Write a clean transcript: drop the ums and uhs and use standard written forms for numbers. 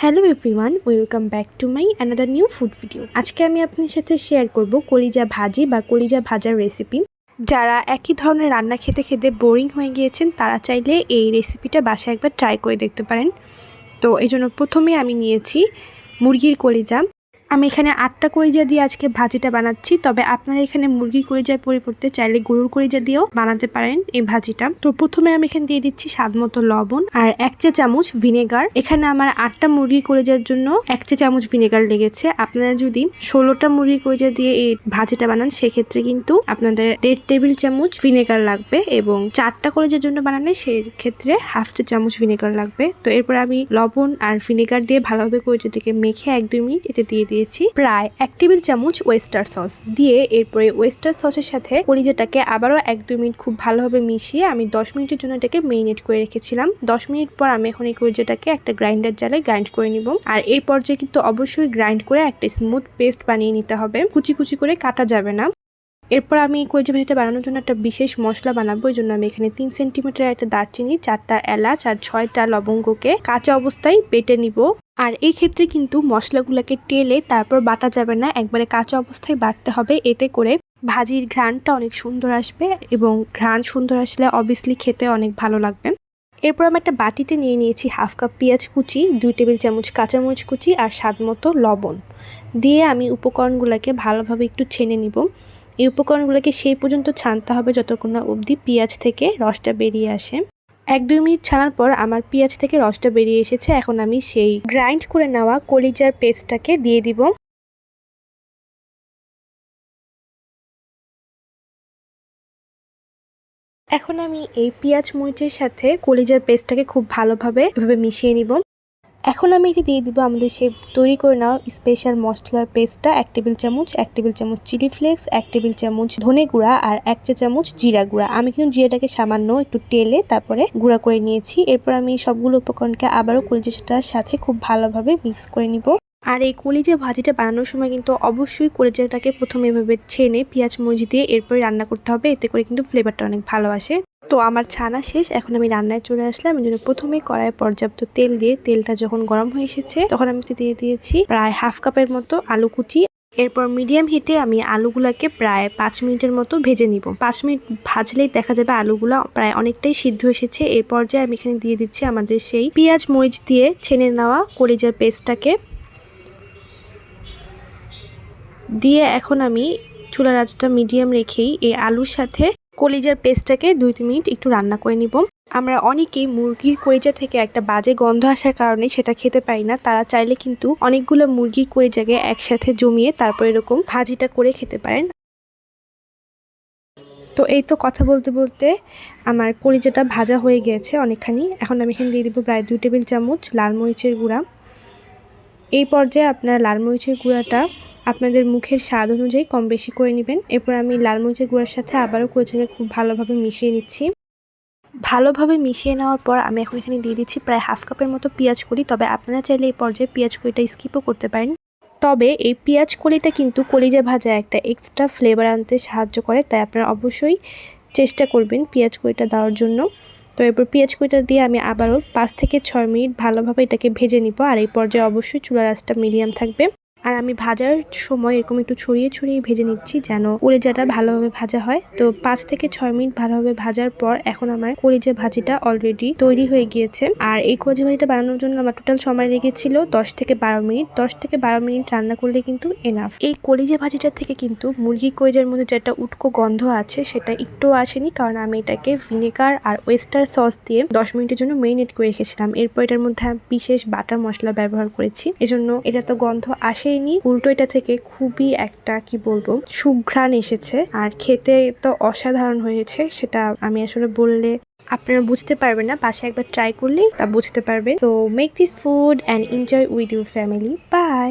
Hello everyone, welcome back to my another new food video. আজকে আমি আপনার সাথে শেয়ার করব কলিজা ভাজি বা কলিজা ভাজার রেসিপি। যারা একই ধরনের রান্না খেতে খেতে বোরিং হয়ে গিয়েছেন তারা চাইলে এই রেসিপিটা বাসায় একবার ট্রাই করে দেখতে পারেন। তো এই জন্য প্রথমে আমি নিয়েছি মুরগির কলিজা। আমি এখানে 8টা কলিজা দিয়ে আজকে ভাজিটা বানাচ্ছি, তবে আপনারা এখানে মুরগির কলিজার পরিবর্তে চাইলে গরুর কলিজা দিয়েও বানাতে পারেন এই ভাজিটা। তো প্রথমে আমি এখানে দিয়ে দিচ্ছি স্বাদ মতো লবণ আর 1 চা চামচ ভিনেগার। এখানে আমার 8টা মুরগির কলিজার জন্য 1 চা চামচ ভিনেগার লেগেছে। আপনারা যদি 16টা মুরগির কলিজা দিয়ে এই ভাজিটা বানান সেক্ষেত্রে কিন্তু আপনাদের 1.5 টেবিল চামচ ভিনেগার লাগবে, এবং 4টা কলিজার জন্য বানালে সেক্ষেত্রে 1/2 চা চামচ ভিনেগার লাগবে। তো এরপর আমি লবণ আর ভিনেগার দিয়ে ভালোভাবে কলিজাটাকে মেখে 1-2 মিনিট এতে দিয়ে দিয়েছি প্রায় 1 টেবিল চামচ ওয়েস্টার সস দিয়ে। এরপরে ওয়েস্টার সসের সাথে কলিজাটাকে আবারও 1-2 মিনিট খুব ভালোভাবে মিশিয়ে আমি 10 মিনিটের জন্য এটাকে মেরিনেট করে রেখেছিলাম। 10 মিনিট পর আমি এখন এই কলিজাটাকে একটা গ্রাইন্ডার জালে গ্রাইন্ড করে নিব। আর এই পর্যায়ে কিন্তু অবশ্যই গ্রাইন্ড করে একটা স্মুথ পেস্ট বানিয়ে নিতে হবে, কুচি কুচি করে কাটা যাবে না। এরপর আমি কলিজা ভাজিটা বানানোর জন্য একটা বিশেষ মশলা বানাবো। এই জন্য আমি এখানে 3 সেন্টিমিটার একটা দারচিনি, 4টা এলাচ আর 6টা লবঙ্গকে কাঁচা অবস্থায় বেটে নিব। আর এই ক্ষেত্রে কিন্তু মশলাগুলোকে টেলে তারপর বাটা যাবে না, একবারে কাঁচা অবস্থায় বাটতে হবে। এতে করে ভাজির ঘ্রাণটা অনেক সুন্দর আসবে, এবং ঘ্রাণ সুন্দর আসলে অবভিয়াসলি খেতে অনেক ভালো লাগবে। এরপর আমি একটা বাটিতে নিয়ে নিয়েছি 1/2 কাপ পেঁয়াজ কুচি, 2 টেবিল চামচ কাঁচামরিচ কুচি আর স্বাদ মতো লবণ দিয়ে আমি উপকরণগুলোকে ভালোভাবে একটু ছেনে নিব। এই উপকরণগুলোকে সেই পর্যন্ত ছানতে হবে যতক্ষণ না অবধি পেঁয়াজ থেকে রসটা বেরিয়ে আসে। 1-2 মিনিট ছানার পর আমার পেঁয়াজ থেকে রসটা বেরিয়ে এসেছে। এখন আমি সেই গ্রাইন্ড করে নেওয়া কলিজার পেস্টটাকে দিয়ে দিব। এখন আমি এই পেঁয়াজ মরিচের সাথে কলিজার পেস্টটাকে খুব ভালোভাবে এভাবে মিশিয়ে নিব। এখন আমি এটি দিয়ে দিব আমাদের সেই তৈরি করে নেওয়া স্পেশাল মশলার পেস্টটা, 1 টেবিল চামচ, 1 টেবিল চামচ চিলি ফ্লেক্স, 1 টেবিল চামচ ধনে গুঁড়া আর 1 চা চামচ জিরা গুঁড়া। আমি কিন্তু জিরাটাকে সামান্য একটু টেলে তারপরে গুঁড়া করে নিয়েছি। এরপর আমি সবগুলো উপকরণকে আবারও কলিজাটার সাথে খুব ভালোভাবে মিক্স করে নিব। আর এই কলিজা ভাজিটা বানানোর সময় কিন্তু অবশ্যই কলিজাটাকে প্রথমে এভাবে ছেনে পেঁয়াজ মরিচ দিয়ে এরপরে রান্না করতে হবে, এতে করে কিন্তু ফ্লেভারটা অনেক ভালো আসে। তো আমার ছানা শেষ, এখন আমি রান্নায় চলে আসলাম। এই জন্য প্রথমে কড়াইয়ে পর্যাপ্ত তেল দিয়ে তেলটা যখন গরম হয়ে এসেছে তখন আমি দিয়ে দিয়েছি প্রায় 1/2 কাপের মতো আলু কুচি। এরপর মিডিয়াম হিটে আমি আলুগুলাকে প্রায় 5 মিনিটের মতো ভেজে নিব। 5 মিনিট ভাজলেই দেখা যাবে আলুগুলা প্রায় অনেকটাই সিদ্ধ এসেছে। এই পর্যায়ে আমি এখানে দিয়ে দিচ্ছি আমাদের সেই পেঁয়াজ মরিচ দিয়ে ছেনে নেওয়া কলিজার পেস্টটাকে দিয়ে। এখন আমি চুলার আঁচটা মিডিয়াম রেখেই এই আলুর সাথে কলিজার পেস্টটাকে 2-3 মিনিট একটু রান্না করে নিব। আমরা অনেকেই মুরগির কলিজা থেকে একটা বাজে গন্ধ আসার কারণে সেটা খেতে পারি না। তারা চাইলে কিন্তু অনেকগুলো মুরগির কলিজাকে একসাথে জমিয়ে তারপর এরকম ভাজিটা করে খেতে পারেন। তো এই তো কথা বলতে বলতে আমার কলিজাটা ভাজা হয়ে গিয়েছে অনেকখানি। এখন আমি এখানে দিয়ে দিব প্রায় 2 টেবিল চামচ লাল মরিচের গুঁড়া। এই পর্যায়ে আপনারা লাল মরিচের গুঁড়াটা আপনাদের মুখের স্বাদ অনুযায়ী কম বেশি করে নেবেন। এরপর আমি লাল মরিচের গুঁড়ার সাথে আবারও কলিজাকে খুব ভালোভাবে মিশিয়ে নিচ্ছি। ভালোভাবে মিশিয়ে নেওয়ার পর আমি এখন এখানে দিয়ে দিচ্ছি প্রায় 1/2 কাপের মতো পেঁয়াজ কলি। তবে আপনারা চাইলে এই পর্যায়ে পেঁয়াজ কলিটা স্কিপও করতে পারেন। তবে এই পেঁয়াজ কলিটা কিন্তু কলিজা ভাজা একটা এক্সট্রা ফ্লেভার আনতে সাহায্য করে, তাই আপনারা অবশ্যই চেষ্টা করবেন পেঁয়াজ কলিটা দেওয়ার জন্য। তো এরপর পেঁয়াজ কলিটা দিয়ে আমি আবারও 5 থেকে 6 মিনিট ভালোভাবে এটাকে ভেজে নিব। আর এই পর্যায়ে অবশ্যই চুলার আঁচটা মিডিয়াম থাকবে। আর আমি ভাজার সময় এরকম একটু ছড়িয়ে ছড়িয়ে ভেজে নিচ্ছি যেন কলিজাটা ভালোভাবে ভাজা হয়। তো 5 থেকে 6 মিনিট ভালোভাবে ভাজার পর এখন আমার কলিজা ভাজিটা অলরেডি তৈরি হয়ে গিয়েছে। আর এই কলিজা ভাজিটা বানানোর জন্য আমার টোটাল সময় লেগেছিল 10 থেকে 12 মিনিট। 10 থেকে 12 মিনিট রান্না করলে কিন্তু এনাফ। এই কলিজা ভাজিটা থেকে কিন্তু মুরগি কলিজার মধ্যে যে একটা উটকো গন্ধ আছে সেটা একটুও আসেনি, কারণ আমি এটাকে ভিনেগার আর ওয়েস্টার সস দিয়ে 10 মিনিটের জন্য মেরিনেট করে রেখেছিলাম। এরপর এটার মধ্যে বিশেষ বাটার মশলা ব্যবহার করেছি, এজন্য এটা তো গন্ধ আসেনি। উল্টো এটা থেকে খুবই একটা কি বলবো সুঘ্রাণ এসেছে, আর খেতে তো অসাধারণ হয়েছে। সেটা আমি আসলে বললে আপনারা বুঝতে পারবেন না, পাশে একবার ট্রাই করলেই তা বুঝতে পারবেন। So make this food and enjoy with your family. By.